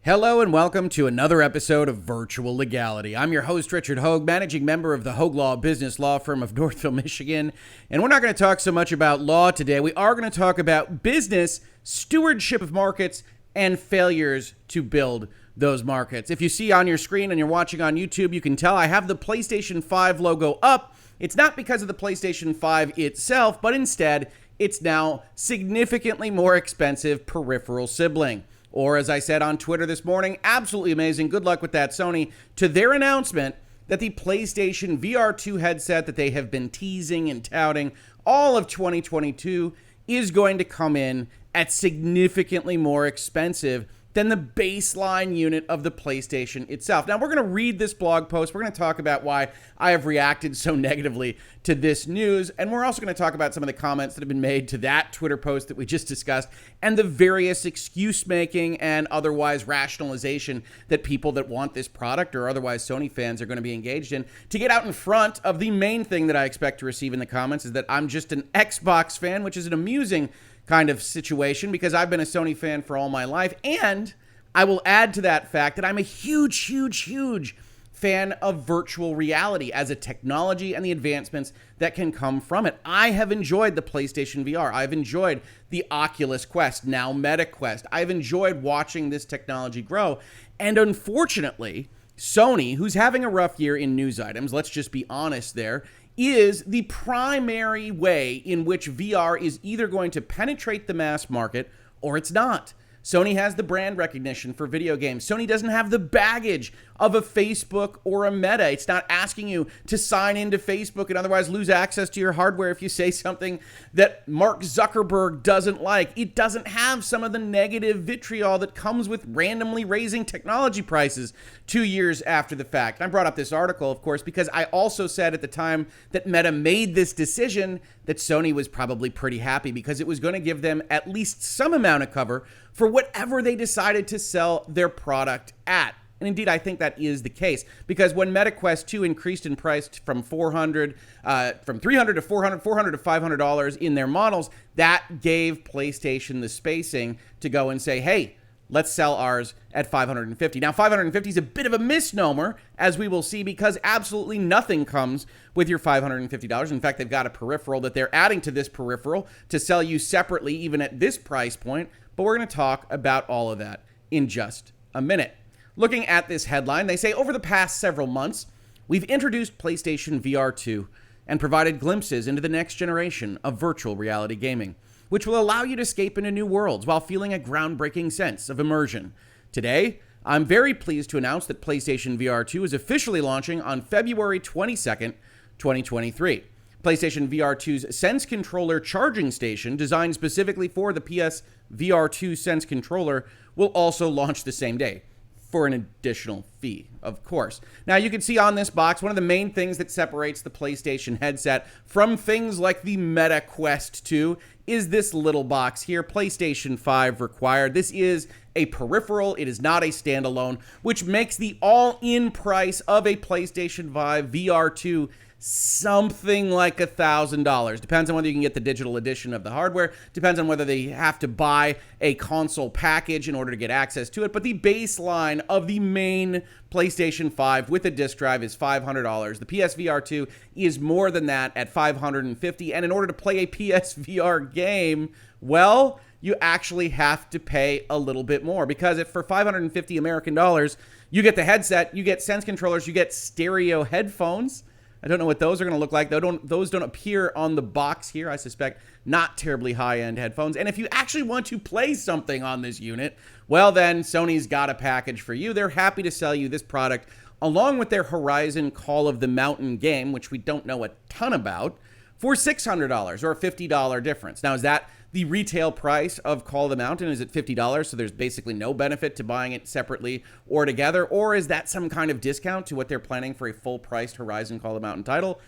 Hello and welcome to another episode of Virtual Legality. I'm your host, Richard Hoeg, managing member of the Hoeg Law business law firm of Northville, Michigan. And we're not going to talk so much about law today. We are going to talk about business, stewardship of markets, and failures to build those markets. If you see on your screen and you're watching on YouTube, you can tell I have the PlayStation 5 logo up. It's not because of the PlayStation 5 itself, but instead, it's now significantly more expensive peripheral sibling. Or as I said on Twitter this morning, absolutely amazing. Good luck with that, Sony, to their announcement that the PlayStation VR2 headset that they have been teasing and touting all of 2022 is going to come in at significantly more expensive than the baseline unit of the PlayStation itself. Now, we're going to read this blog post. We're going to talk about why I have reacted so negatively to this news. And we're also going to talk about some of the comments that have been made to that Twitter post that we just discussed and the various excuse-making and otherwise rationalization that people that want this product or otherwise Sony fans are going to be engaged in to get out in front of the main thing that I expect to receive in the comments is that I'm just an Xbox fan, which is an amusing kind of situation because I've been a Sony fan for all my life. And I will add to that fact that I'm a huge fan of virtual reality as a technology and the advancements that can come from it. I have enjoyed the PlayStation VR. I've enjoyed the Oculus Quest, now Meta Quest. I've enjoyed watching this technology grow. And unfortunately, Sony, who's having a rough year in news items, let's just be honest there, is the primary way in which VR is either going to penetrate the mass market or it's not. Sony has the brand recognition for video games. Sony doesn't have the baggage of a Facebook or a Meta. It's not asking you to sign into Facebook and otherwise lose access to your hardware if you say something that Mark Zuckerberg doesn't like. It doesn't have some of the negative vitriol that comes with randomly raising technology prices 2 years after the fact. And I brought up this article, of course, because I also said at the time that Meta made this decision that Sony was probably pretty happy because it was going to give them at least some amount of cover for whatever they decided to sell their product at. And indeed, I think that is the case because when Meta Quest 2 increased in price from $300 to $400, $400 to $500 in their models, that gave PlayStation the spacing to go and say, hey, let's sell ours at $550. Now, $550 is a bit of a misnomer, as we will see, because absolutely nothing comes with your $550. In fact, they've got a peripheral that they're adding to this peripheral to sell you separately, even at this price point. But we're going to talk about all of that in just a minute. Looking at this headline, they say, over the past several months, we've introduced PlayStation VR2 and provided glimpses into the next generation of virtual reality gaming, which will allow you to escape into new worlds while feeling a groundbreaking sense of immersion. Today, I'm very pleased to announce that PlayStation VR2 is officially launching on February 22nd, 2023. PlayStation VR2's Sense Controller charging station, designed specifically for the PSVR2 Sense Controller, will also launch the same day for an additional fee, of course. Now, you can see on this box, one of the main things that separates the PlayStation headset from things like the Meta Quest 2 is this little box here, PlayStation 5 required. This is a peripheral. It is not a standalone, which makes the all-in price of a PlayStation 5 VR2 something like $1,000. Depends on whether you can get the digital edition of the hardware. Depends on whether they have to buy a console package in order to get access to it. But the baseline of the main PlayStation 5 with a disc drive is $500. The PSVR2 is more than that at $550. And in order to play a PSVR game, well, you actually have to pay a little bit more because if for $550 American dollars, you get the headset, you get Sense controllers, you get stereo headphones. I don't know what those are going to look like. Those don't appear on the box here. I suspect not terribly high-end headphones. And if you actually want to play something on this unit, well, then Sony's got a package for you. They're happy to sell you this product along with their Horizon Call of the Mountain game, which we don't know a ton about, for $600 or a $50 difference. Now, is that the retail price of Call of the Mountain? Is it $50? So there's basically no benefit to buying it separately or together. Or is that some kind of discount to what they're planning for a full-priced Horizon Call of the Mountain title?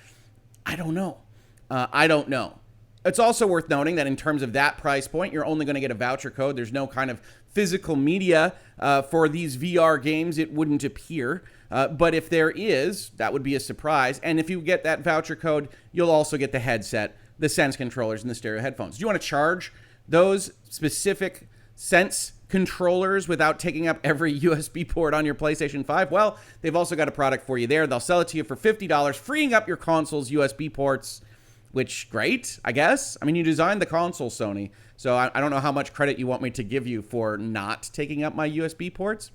I don't know. It's also worth noting that in terms of that price point, you're only going to get a voucher code. There's no kind of physical media for these VR games, it wouldn't appear. But if there is, that would be a surprise. And if you get that voucher code, you'll also get the headset, the Sense controllers, and the stereo headphones. Do you want to charge those specific Sense controllers without taking up every USB port on your PlayStation 5? Well, they've also got a product for you there. They'll sell it to you for $50, freeing up your console's USB ports, which, great, I guess. I mean, you designed the console, Sony, so I don't know how much credit you want me to give you for not taking up my USB ports.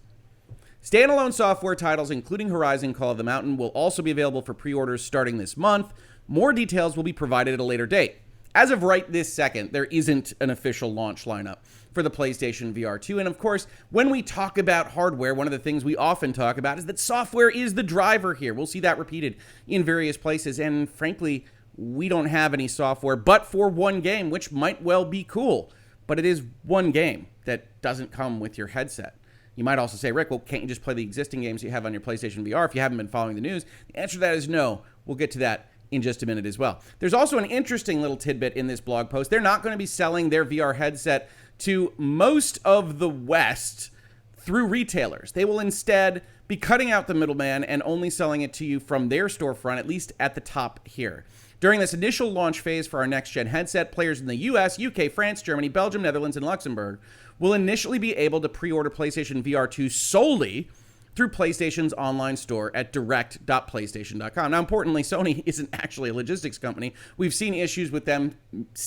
Standalone software titles, including Horizon Call of the Mountain, will also be available for pre-orders starting this month. More details will be provided at a later date. As of right this second, there isn't an official launch lineup for the PlayStation VR2. And of course, when we talk about hardware, one of the things we often talk about is that software is the driver here. We'll see that repeated in various places. And frankly, we don't have any software but for one game, which might well be cool. But it is one game that doesn't come with your headset. You might also say, Rick, well, can't you just play the existing games you have on your PlayStation VR if you haven't been following the news? The answer to that is no. We'll get to that in just a minute as well. There's also an interesting little tidbit in this blog post. They're not going to be selling their VR headset to most of the West through retailers. They will instead be cutting out the middleman and only selling it to you from their storefront, at least at the top here. During this initial launch phase for our next-gen headset, players in the US, UK, France, Germany, Belgium, Netherlands, and Luxembourg will initially be able to pre-order PlayStation VR2 solely through PlayStation's online store at direct.playstation.com. Now, importantly, Sony isn't actually a logistics company. We've seen issues with them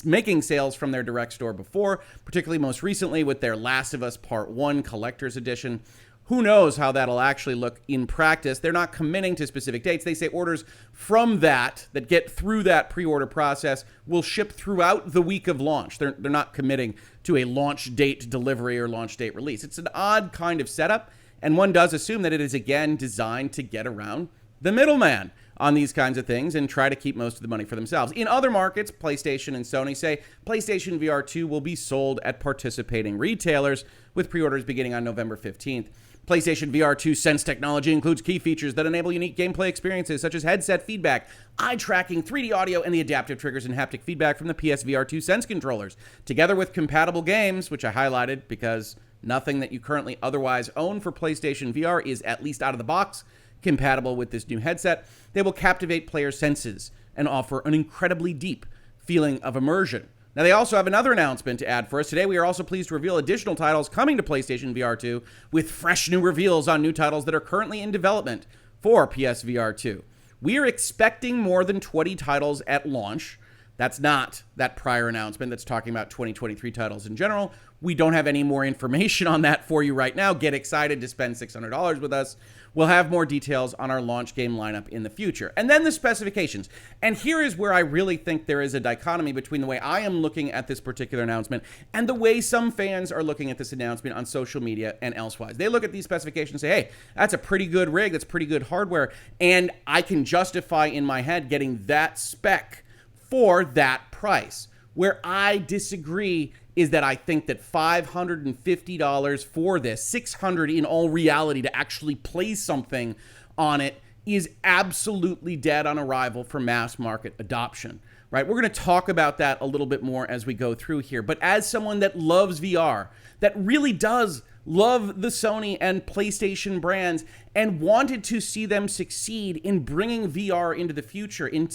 making sales from their direct store before, particularly most recently with their Last of Us Part 1 Collector's Edition. Who knows how that'll actually look in practice? They're not committing to specific dates. They say orders from that get through that pre-order process will ship throughout the week of launch. They're not committing to a launch date delivery or launch date release. It's an odd kind of setup, and one does assume that it is, again, designed to get around the middleman on these kinds of things and try to keep most of the money for themselves. In other markets, PlayStation and Sony say PlayStation VR2 will be sold at participating retailers, with pre-orders beginning on November 15th. PlayStation VR2 Sense technology includes key features that enable unique gameplay experiences such as headset feedback, eye tracking, 3D audio, and the adaptive triggers and haptic feedback from the PSVR2 Sense controllers, together with compatible games, which I highlighted because nothing that you currently otherwise own for PlayStation VR is, at least out of the box, compatible with this new headset. They will captivate players' senses and offer an incredibly deep feeling of immersion. Now, they also have another announcement to add for us. Today, we are also pleased to reveal additional titles coming to PlayStation VR2 with fresh new reveals on new titles that are currently in development for PSVR 2. We are expecting more than 20 titles at launch. That's not that prior announcement that's talking about 2023 titles in general. We don't have any more information on that for you right now. Get excited to spend $600 with us. We'll have more details on our launch game lineup in the future. And then the specifications. And here is where I really think there is a dichotomy between the way I am looking at this particular announcement and the way some fans are looking at this announcement on social media and elsewise. They look at these specifications and say, hey, that's a pretty good rig, that's pretty good hardware, and I can justify in my head getting that spec for that price. Where I disagree is that I think that $550 for this, $600 in all reality to actually play something on it, is absolutely dead on arrival for mass market adoption, right? We're going to talk about that a little bit more as we go through here. But as someone that loves VR, that really does love the Sony and PlayStation brands and wanted to see them succeed in bringing VR into the future, in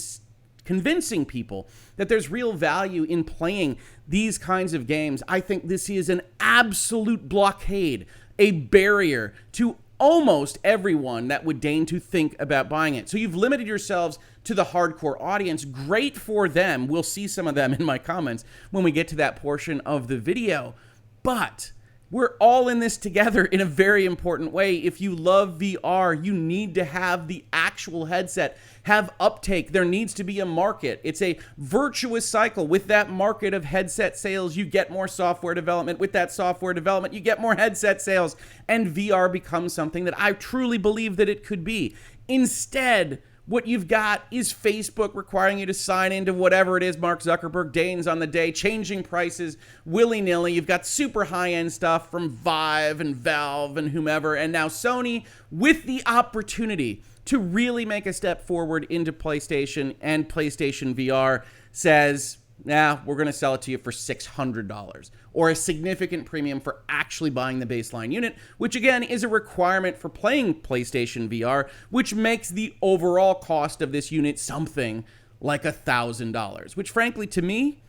convincing people that there's real value in playing these kinds of games, I think this is an absolute blockade, a barrier to almost everyone that would deign to think about buying it. So you've limited yourselves to the hardcore audience. Great for them. We'll see some of them in my comments when we get to that portion of the video. But we're all in this together in a very important way. If you love VR, you need to have the actual headset have uptake. There needs to be a market. It's a virtuous cycle. With that market of headset sales, you get more software development. With that software development, you get more headset sales. And VR becomes something that I truly believe that it could be. Instead, what you've got is Facebook requiring you to sign into whatever it is Mark Zuckerberg deigns on the day, changing prices willy-nilly. You've got super high-end stuff from Vive and Valve and whomever. And now Sony, with the opportunity to really make a step forward into PlayStation and PlayStation VR, says, nah, we're going to sell it to you for $600, or a significant premium for actually buying the baseline unit, which again is a requirement for playing PlayStation VR, which makes the overall cost of this unit something like $1,000, which frankly to me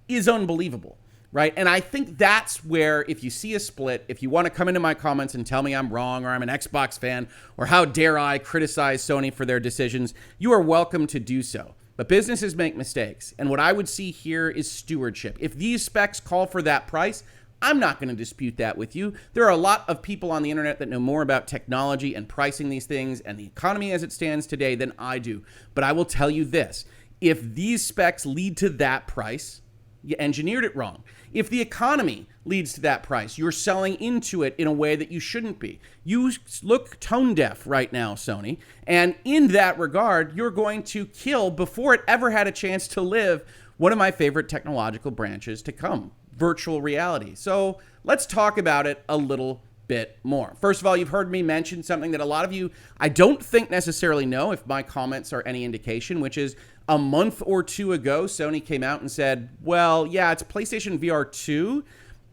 is unbelievable, right? And I think that's where, if you see a split, if you want to come into my comments and tell me I'm wrong or I'm an Xbox fan or how dare I criticize Sony for their decisions, you are welcome to do so. But businesses make mistakes. And what I would see here is stewardship. If these specs call for that price, I'm not going to dispute that with you. There are a lot of people on the internet that know more about technology and pricing these things and the economy as it stands today than I do. But I will tell you this. If these specs lead to that price, you engineered it wrong. If the economy leads to that price, you're selling into it in a way that you shouldn't be. You look tone deaf right now, Sony. And in that regard, you're going to kill, before it ever had a chance to live, one of my favorite technological branches to come, virtual reality. So let's talk about it a little bit more. First of all, you've heard me mention something that a lot of you, I don't think necessarily know, if my comments are any indication, which is a month or two ago, Sony came out and said, well, yeah, it's PlayStation VR2,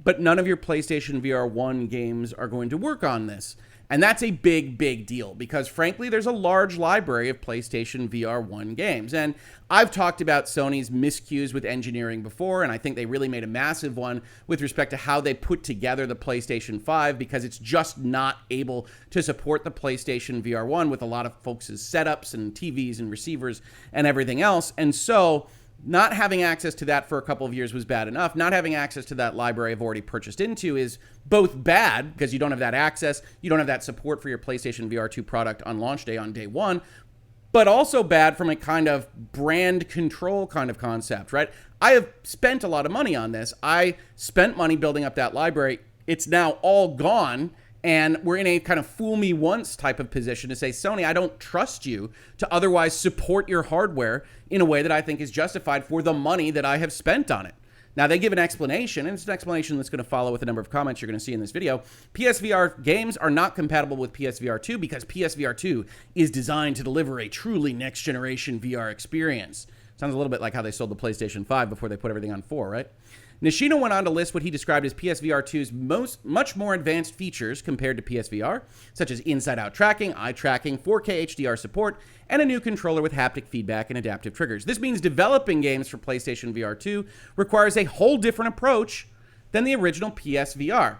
but none of your PlayStation VR1 games are going to work on this. And that's a big, big deal because, frankly, there's a large library of PlayStation VR1 games. And I've talked about Sony's miscues with engineering before, and I think they really made a massive one with respect to how they put together the PlayStation 5 because it's just not able to support the PlayStation VR1 with a lot of folks' setups and TVs and receivers and everything else. And so not having access to that for a couple of years was bad enough. Not having access to that library I've already purchased into is both bad because you don't have that access, you don't have that support for your PlayStation VR2 product on launch day on day one, but also bad from a kind of brand control kind of concept, right? I have spent a lot of money on this. I spent money building up that library. It's now all gone. And we're in a kind of fool me once type of position to say, Sony, I don't trust you to otherwise support your hardware in a way that I think is justified for the money that I have spent on it. Now, they give an explanation, and it's an explanation that's going to follow with a number of comments you're going to see in this video. PSVR games are not compatible with PSVR2 because PSVR2 is designed to deliver a truly next-generation VR experience. Sounds a little bit like how they sold the PlayStation 5 before they put everything on 4, right? Nishino went on to list what he described as PSVR2's much more advanced features compared to PSVR, such as inside-out tracking, eye tracking, 4K HDR support, and a new controller with haptic feedback and adaptive triggers. This means developing games for PlayStation VR2 requires a whole different approach than the original PSVR.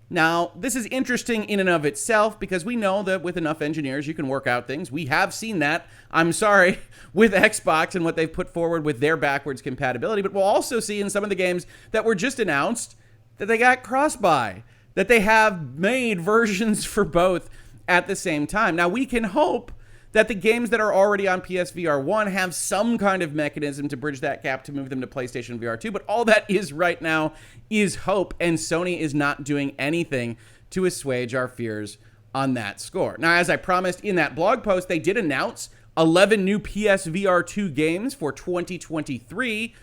Now, this is interesting in and of itself because we know that with enough engineers, you can work out things. We have seen that, I'm sorry, with Xbox and what they've put forward with their backwards compatibility. But we'll also see in some of the games that were just announced that they got cross-buy, that they have made versions for both at the same time. Now, we can hope that the games that are already on PSVR 1 have some kind of mechanism to bridge that gap to move them to PlayStation VR 2, but all that is right now is hope, and Sony is not doing anything to assuage our fears on that score. Now, as I promised in that blog post, they did announce 11 new PSVR 2 games for 2023,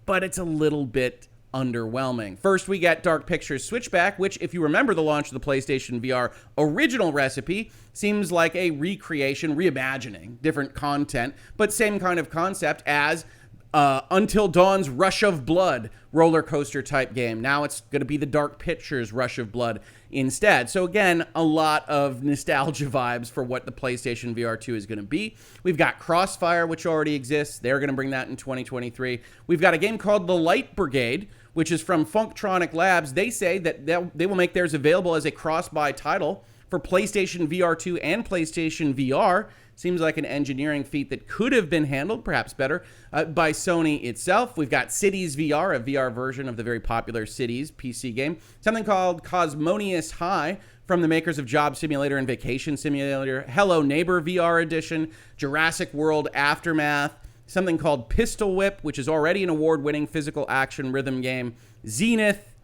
but it's a little bit underwhelming. First, we get Dark Pictures Switchback, which, if you remember the launch of the PlayStation VR original recipe, seems like a recreation, reimagining, different content, but same kind of concept as Until Dawn's Rush of Blood roller coaster type game. Now it's going to be the Dark Pictures Rush of Blood instead. So again, a lot of nostalgia vibes for what the PlayStation VR 2 is going to be. We've got Crossfire, which already exists. They're going to bring that in 2023. We've got a game called The Light Brigade, which is from Funktronic Labs. They say that they will make theirs available as a cross-buy title for PlayStation VR 2 and PlayStation VR. Seems like an engineering feat that could have been handled, perhaps better, by Sony itself. We've got Cities VR, a VR version of the very popular Cities PC game. Something called Cosmonious High from the makers of Job Simulator and Vacation Simulator. Hello Neighbor VR Edition. Jurassic World Aftermath. Something called Pistol Whip, which is already an award-winning physical action rhythm game. Zenith,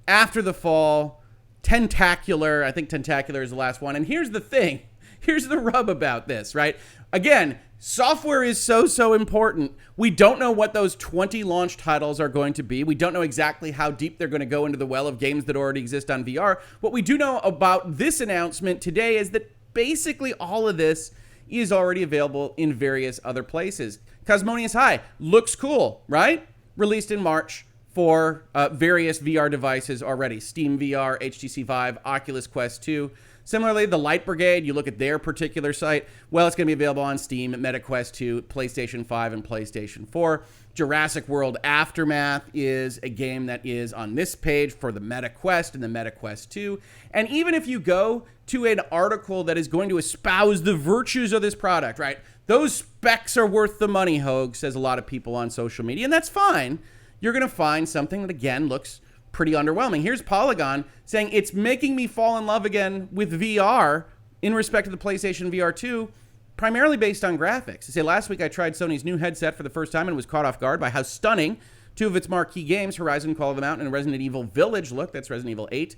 After the Fall, Tentacular. I think Tentacular is the last one. And here's the thing. Here's the rub about this, right? Again, software is so important. We don't know what those 20 launch titles are going to be. We don't know exactly how deep they're going to go into the well of games that already exist on VR. What we do know about this announcement today is that basically all of this is already available in various other places. Cosmonious High looks cool, right? Released in March for various VR devices already. Steam VR, HTC Vive, Oculus Quest 2. Similarly, the Light Brigade, you look at their particular site, well, it's going to be available on Steam, MetaQuest 2, PlayStation 5, and PlayStation 4. Jurassic World Aftermath is a game that is on this page for the MetaQuest and the MetaQuest 2. And even if you go to an article that is going to espouse the virtues of this product, right? Those specs are worth the money, Hoeg, says a lot of people on social media, and that's fine. You're going to find something that, again, looks pretty underwhelming. Here's Polygon saying it's making me fall in love again with VR in respect to the PlayStation VR2, primarily based on graphics. They say, last week I tried Sony's new headset for the first time and was caught off guard by how stunning two of its marquee games, Horizon Call of the Mountain and Resident Evil Village, look. That's Resident Evil 8,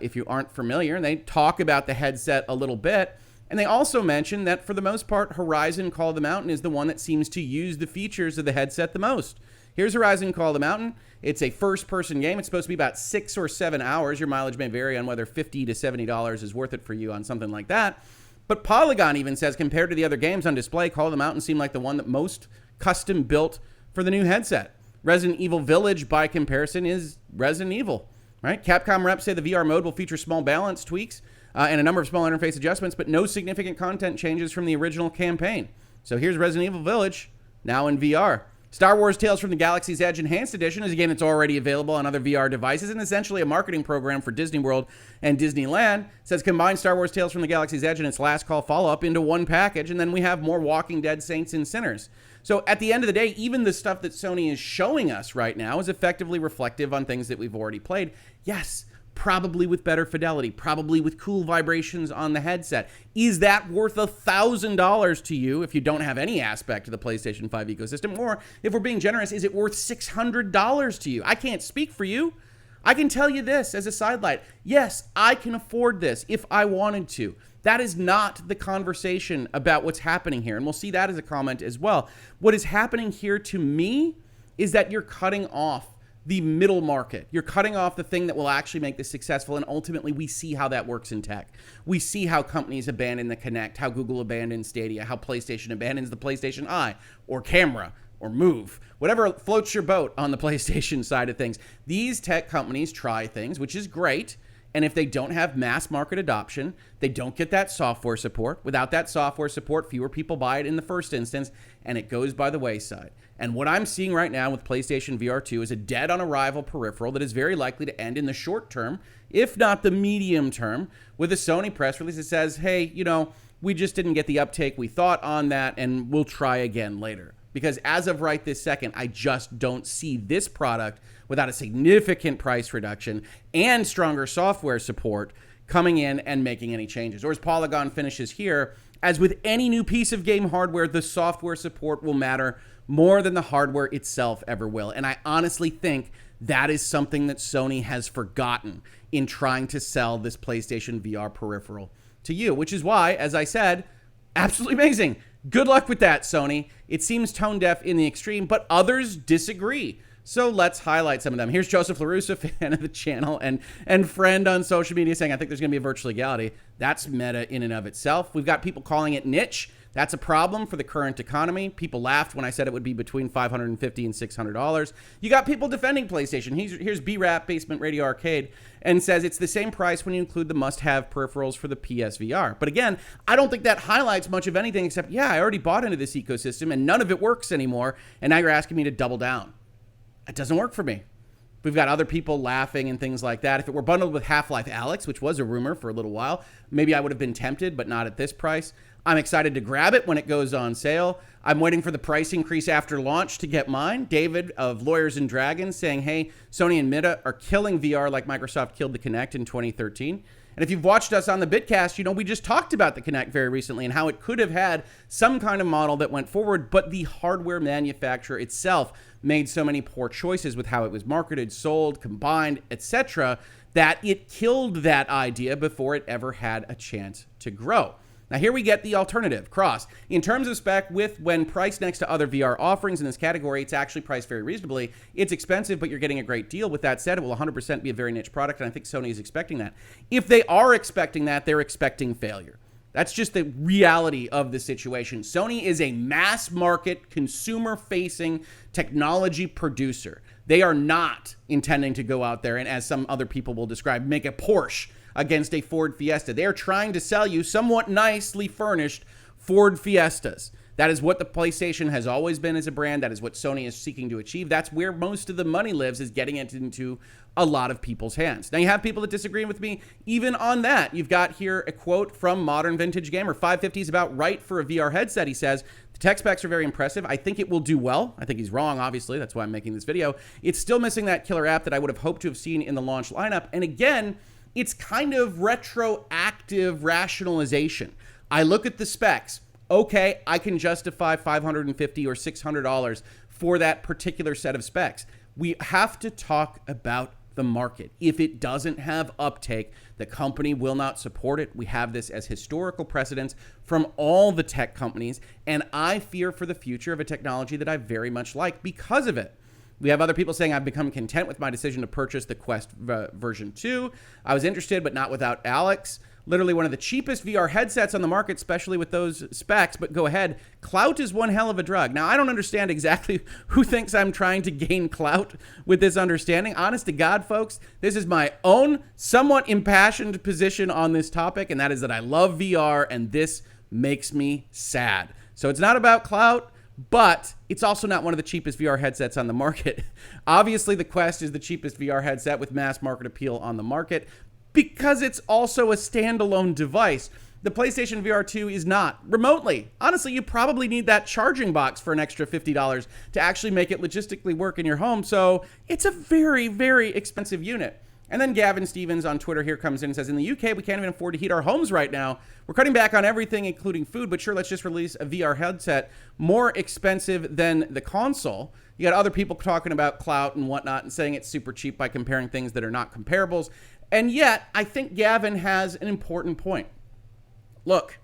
if you aren't familiar. And they talk about the headset a little bit. And they also mention that for the most part, Horizon Call of the Mountain is the one that seems to use the features of the headset the most. Here's Horizon Call of the Mountain. It's a first-person game. It's supposed to be about 6 or 7 hours. Your mileage may vary on whether $50 to $70 is worth it for you on something like that. But Polygon even says, compared to the other games on display, Call of the Mountain seemed like the one that most custom-built for the new headset. Resident Evil Village, by comparison, is Resident Evil, right? Capcom reps say the VR mode will feature small balance tweaks and a number of small interface adjustments, but no significant content changes from the original campaign. So here's Resident Evil Village, now in VR. Star Wars Tales from the Galaxy's Edge Enhanced Edition is, again, it's already available on other VR devices and essentially a marketing program for Disney World and Disneyland. It says combine Star Wars Tales from the Galaxy's Edge and its Last Call follow-up into one package, and then we have more Walking Dead Saints and Sinners. So at the end of the day, even the stuff that Sony is showing us right now is effectively reflective on things that we've already played. Yes, probably with better fidelity, probably with cool vibrations on the headset. Is that worth $1,000 to you if you don't have any aspect of the PlayStation 5 ecosystem? Or if we're being generous, is it worth $600 to you? I can't speak for you. I can tell you this as a sidelight. Yes, I can afford this if I wanted to. That is not the conversation about what's happening here. And we'll see that as a comment as well. What is happening here to me is that you're cutting off the middle market. You're cutting off the thing that will actually make this successful, and ultimately we see how that works in tech. We see how companies abandon the Kinect, how Google abandons Stadia, how PlayStation abandons the PlayStation Eye, or camera, or Move. Whatever floats your boat on the PlayStation side of things. These tech companies try things, which is great, and if they don't have mass market adoption, they don't get that software support. Without that software support, fewer people buy it in the first instance, and it goes by the wayside. And what I'm seeing right now with PlayStation VR2 is a dead-on-arrival peripheral that is very likely to end in the short term, if not the medium term, with a Sony press release that says, hey, we just didn't get the uptake we thought on that, and we'll try again later. Because as of right this second, I just don't see this product without a significant price reduction and stronger software support coming in and making any changes. Or as Polygon finishes here, as with any new piece of game hardware, the software support will matter more than the hardware itself ever will. And I honestly think that is something that Sony has forgotten in trying to sell this PlayStation VR peripheral to you, which is why, as I said, absolutely amazing. Good luck with that, Sony. It seems tone deaf in the extreme, but others disagree. So let's highlight some of them. Here's Joseph LaRussa, fan of the channel and friend on social media, saying, I think there's going to be a virtual legality. That's meta in and of itself. We've got people calling it niche. That's a problem for the current economy. People laughed when I said it would be between $550 and $600. You got people defending PlayStation. Here's B-Rap, Basement Radio Arcade, and says it's the same price when you include the must-have peripherals for the PSVR. But again, I don't think that highlights much of anything except, yeah, I already bought into this ecosystem and none of it works anymore, and now you're asking me to double down. It doesn't work for me. We've got other people laughing and things like that. If it were bundled with Half-Life Alyx, which was a rumor for a little while, maybe I would have been tempted, but not at this price. I'm excited to grab it when it goes on sale. I'm waiting for the price increase after launch to get mine. David of Lawyers and Dragons saying, hey, Sony and Meta are killing VR like Microsoft killed the Kinect in 2013. And if you've watched us on the Bitcast, we just talked about the Kinect very recently and how it could have had some kind of model that went forward, but the hardware manufacturer itself made so many poor choices with how it was marketed, sold, combined, etc., that it killed that idea before it ever had a chance to grow. Now here we get the alternative, Cross. In terms of spec, when priced next to other VR offerings in this category, it's actually priced very reasonably. It's expensive, but you're getting a great deal. With that said, it will 100% be a very niche product, and I think Sony is expecting that. If they are expecting that, they're expecting failure. That's just the reality of the situation. Sony is a mass market, consumer-facing technology producer. They are not intending to go out there and, as some other people will describe, make a Porsche against a Ford Fiesta. They are trying to sell you somewhat nicely furnished Ford Fiestas. That is what the PlayStation has always been as a brand. That is what Sony is seeking to achieve. That's where most of the money lives, is getting it into a lot of people's hands. Now, you have people that disagree with me even on that. You've got here a quote from Modern Vintage Gamer. 550 is about right for a VR headset, he says. The tech specs are very impressive. I think it will do well. I think he's wrong, obviously. That's why I'm making this video. It's still missing that killer app that I would have hoped to have seen in the launch lineup. And again, it's kind of retroactive rationalization. I look at the specs. Okay, I can justify $550 or $600 for that particular set of specs. We have to talk about the market. If it doesn't have uptake, the company will not support it. We have this as historical precedents from all the tech companies, and I fear for the future of a technology that I very much like because of it. We have other people saying, I've become content with my decision to purchase the Quest version 2. I was interested, but not without Alex. Literally one of the cheapest VR headsets on the market, especially with those specs, but go ahead. Clout is one hell of a drug. Now, I don't understand exactly who thinks I'm trying to gain clout with this understanding. Honest to God, folks, this is my own somewhat impassioned position on this topic, and that is that I love VR, and this makes me sad. So it's not about clout, but it's also not one of the cheapest VR headsets on the market. Obviously, the Quest is the cheapest VR headset with mass market appeal on the market, because it's also a standalone device. The PlayStation VR2 is not remotely. Honestly, you probably need that charging box for an extra $50 to actually make it logistically work in your home. So it's a very, very expensive unit. And then Gavin Stevens on Twitter here comes in and says, in the UK, we can't even afford to heat our homes right now. We're cutting back on everything, including food, but sure, let's just release a VR headset more expensive than the console. You got other people talking about clout and whatnot and saying it's super cheap by comparing things that are not comparables. And yet, I think Gavin has an important point. Look,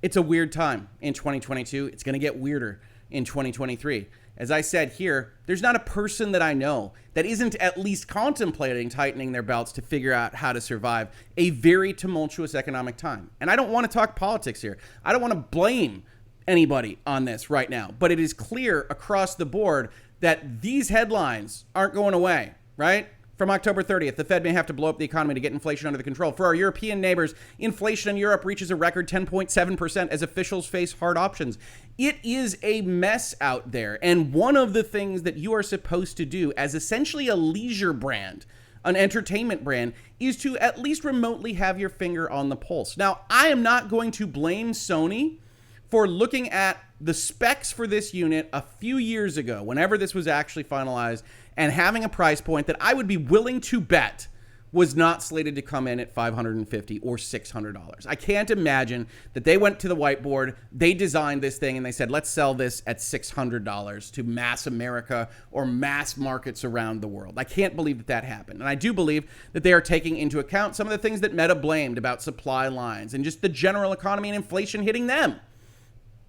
it's a weird time in 2022. It's going to get weirder in 2023. As I said here, there's not a person that I know that isn't at least contemplating tightening their belts to figure out how to survive a very tumultuous economic time. And I don't want to talk politics here. I don't want to blame anybody on this right now. But it is clear across the board that these headlines aren't going away, right? From October 30th, the Fed may have to blow up the economy to get inflation under the control. For our European neighbors, inflation in Europe reaches a record 10.7% as officials face hard options. It is a mess out there. And one of the things that you are supposed to do as essentially a leisure brand, an entertainment brand, is to at least remotely have your finger on the pulse. Now, I am not going to blame Sony for looking at the specs for this unit a few years ago, whenever this was actually finalized, and having a price point that I would be willing to bet was not slated to come in at $550 or $600. I can't imagine that they went to the whiteboard, they designed this thing, and they said, let's sell this at $600 to mass America or mass markets around the world. I can't believe that that happened. And I do believe that they are taking into account some of the things that Meta blamed about supply lines and just the general economy and inflation hitting them.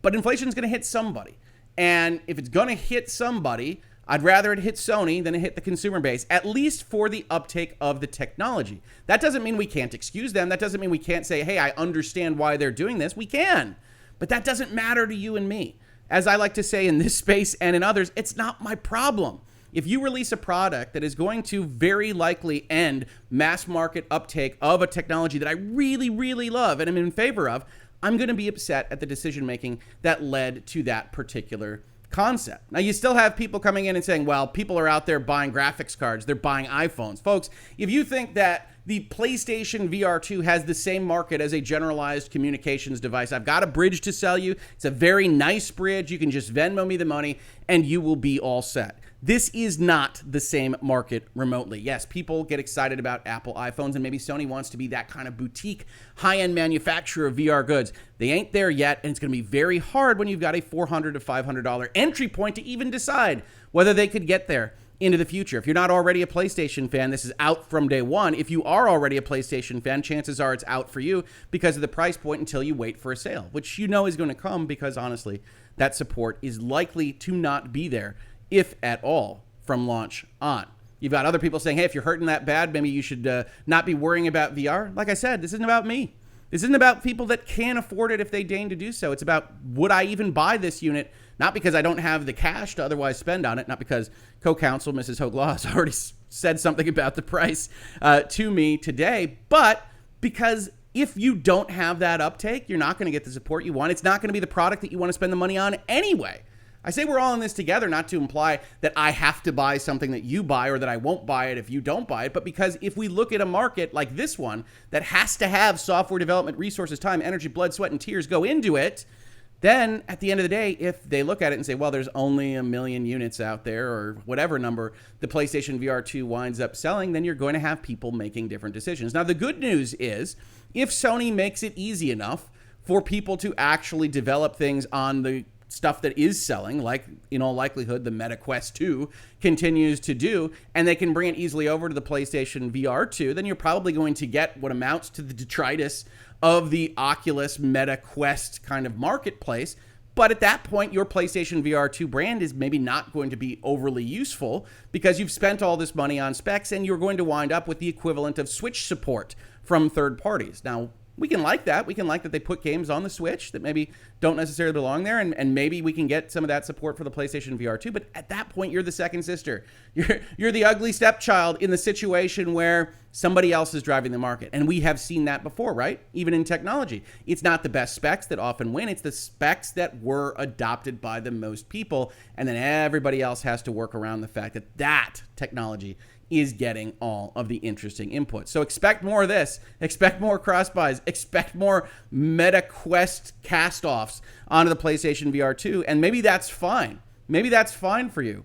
But inflation is going to hit somebody. And if it's going to hit somebody, I'd rather it hit Sony than it hit the consumer base, at least for the uptake of the technology. That doesn't mean we can't excuse them. That doesn't mean we can't say, hey, I understand why they're doing this. We can. But that doesn't matter to you and me. As I like to say in this space and in others, it's not my problem. If you release a product that is going to very likely end mass market uptake of a technology that I really, really love and am in favor of, I'm going to be upset at the decision making that led to that particular concept. Now, you still have people coming in and saying, well, people are out there buying graphics cards. They're buying iPhones. Folks, if you think that the PlayStation VR2 has the same market as a generalized communications device, I've got a bridge to sell you. It's a very nice bridge. You can just Venmo me the money and you will be all set. This is not the same market remotely. Yes, people get excited about Apple iPhones, and maybe Sony wants to be that kind of boutique, high-end manufacturer of VR goods. They ain't there yet, and it's going to be very hard when you've got a $400 to $500 entry point to even decide whether they could get there into the future. If you're not already a PlayStation fan, this is out from day one. If you are already a PlayStation fan, chances are it's out for you because of the price point until you wait for a sale, which you know is going to come because, honestly, that support is likely to not be there, if at all, from launch on. You've got other people saying, hey, if you're hurting that bad, maybe you should not be worrying about VR. Like I said, this isn't about me. This isn't about people that can afford it if they deign to do so. It's about, would I even buy this unit? Not because I don't have the cash to otherwise spend on it, not because co-counsel Mrs. Hoeg Law has already said something about the price to me today, but Because if you don't have that uptake, you're not going to get the support you want. It's not going to be the product that you want to spend the money on anyway. I say we're all in this together, not to imply that I have to buy something that you buy or that I won't buy it if you don't buy it, but because if we look at a market like this one that has to have software development resources, time, energy, blood, sweat, and tears go into it, then at the end of the day, if they look at it and say, well, there's only 1 million units out there or whatever number the PlayStation VR2 winds up selling, then you're going to have people making different decisions. Now, the good news is if Sony makes it easy enough for people to actually develop things on the stuff that is selling, like in all likelihood the Meta Quest 2 continues to do, and they can bring it easily over to the PlayStation VR2, then you're probably going to get what amounts to the detritus of the Oculus Meta Quest kind of marketplace. But at that point, your PlayStation VR2 brand is maybe not going to be overly useful because you've spent all this money on specs and you're going to wind up with the equivalent of Switch support from third parties. Now, we can like that. We can like that they put games on the Switch that maybe don't necessarily belong there, and maybe we can get some of that support for the PlayStation VR2. But at that point, you're the second sister. You're the ugly stepchild in the situation where somebody else is driving the market. And we have seen that before, right? Even in technology. It's not the best specs that often win. It's the specs that were adopted by the most people. And then everybody else has to work around the fact that that technology is getting all of the interesting inputs. So expect more of this. Expect more cross-buys. Expect more Meta Quest cast-offs onto the PlayStation VR2. And maybe that's fine. Maybe that's fine for you.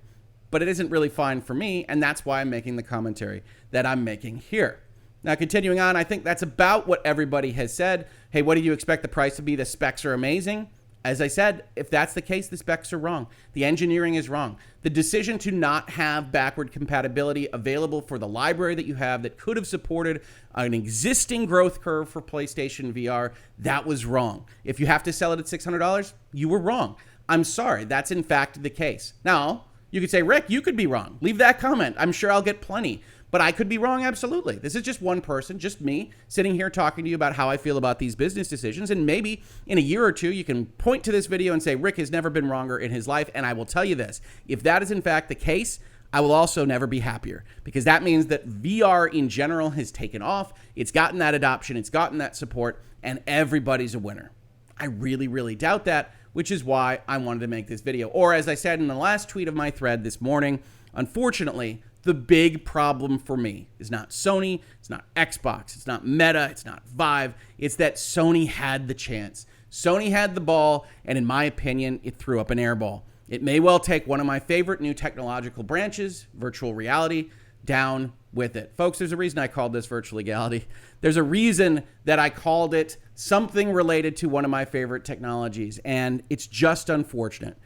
But it isn't really fine for me, and that's why I'm making the commentary that I'm making here. Now, continuing on, I think that's about what everybody has said. Hey, what do you expect the price to be? The specs are amazing. As I said, if that's the case, the specs are wrong. The engineering is wrong. The decision to not have backward compatibility available for the library that you have that could have supported an existing growth curve for PlayStation VR, that was wrong. If you have to sell it at $600, you were wrong. I'm sorry, that's in fact the case. Now, you could say, Rick, you could be wrong. Leave that comment. I'm sure I'll get plenty. But I could be wrong, absolutely. This is just one person, just me, sitting here talking to you about how I feel about these business decisions. And maybe in a year or two, you can point to this video and say, Rick has never been wronger in his life. And I will tell you this, if that is in fact the case, I will also never be happier, because that means that VR in general has taken off. It's gotten that adoption, it's gotten that support, and everybody's a winner. I really, really doubt that, which is why I wanted to make this video. Or as I said in the last tweet of my thread this morning, unfortunately, the big problem for me is not Sony, it's not Xbox, it's not Meta, it's not Vive. It's that Sony had the chance. Sony had the ball, and in my opinion, it threw up an air ball. It may well take one of my favorite new technological branches, virtual reality, down with it. Folks, there's a reason I called this virtual legality. There's a reason that I called it something related to one of my favorite technologies, and it's just unfortunate.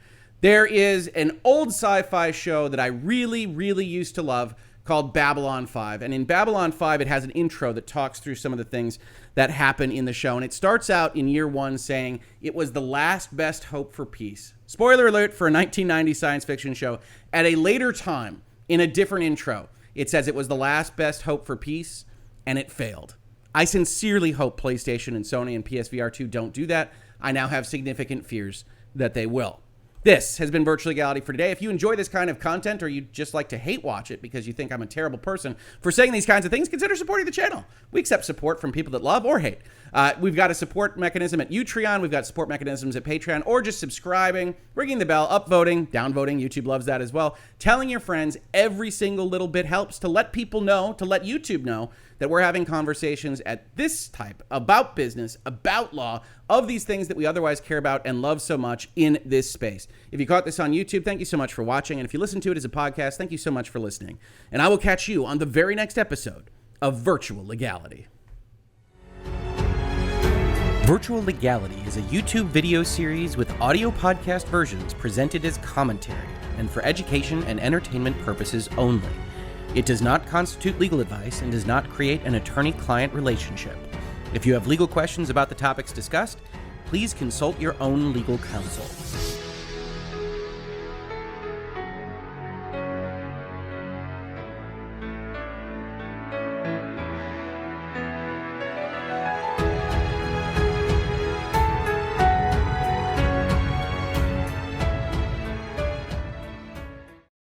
There is an old sci-fi show that I really, really used to love called Babylon 5. And in Babylon 5, it has an intro that talks through some of the things that happen in the show. And it starts out in year one saying it was the last best hope for peace. Spoiler alert for a 1990 science fiction show. At a later time, in a different intro, it says it was the last best hope for peace, and it failed. I sincerely hope PlayStation and Sony and PSVR2 don't do that. I now have significant fears that they will. This has been Virtual Legality for today. If you enjoy this kind of content, or you just like to hate watch it because you think I'm a terrible person for saying these kinds of things, consider supporting the channel. We accept support from people that love or hate. We've got a support mechanism at Utreon. We've got support mechanisms at Patreon, or just subscribing, ringing the bell, upvoting, downvoting. YouTube loves that as well. Telling your friends. Every single little bit helps to let people know, to let YouTube know that we're having conversations at this type about business, about law, of these things that we otherwise care about and love so much in this space. If you caught this on YouTube, thank you so much for watching. And if you listen to it as a podcast, thank you so much for listening. And I will catch you on the very next episode of Virtual Legality. Virtual Legality is a YouTube video series with audio podcast versions presented as commentary and for education and entertainment purposes only. It does not constitute legal advice and does not create an attorney-client relationship. If you have legal questions about the topics discussed, please consult your own legal counsel.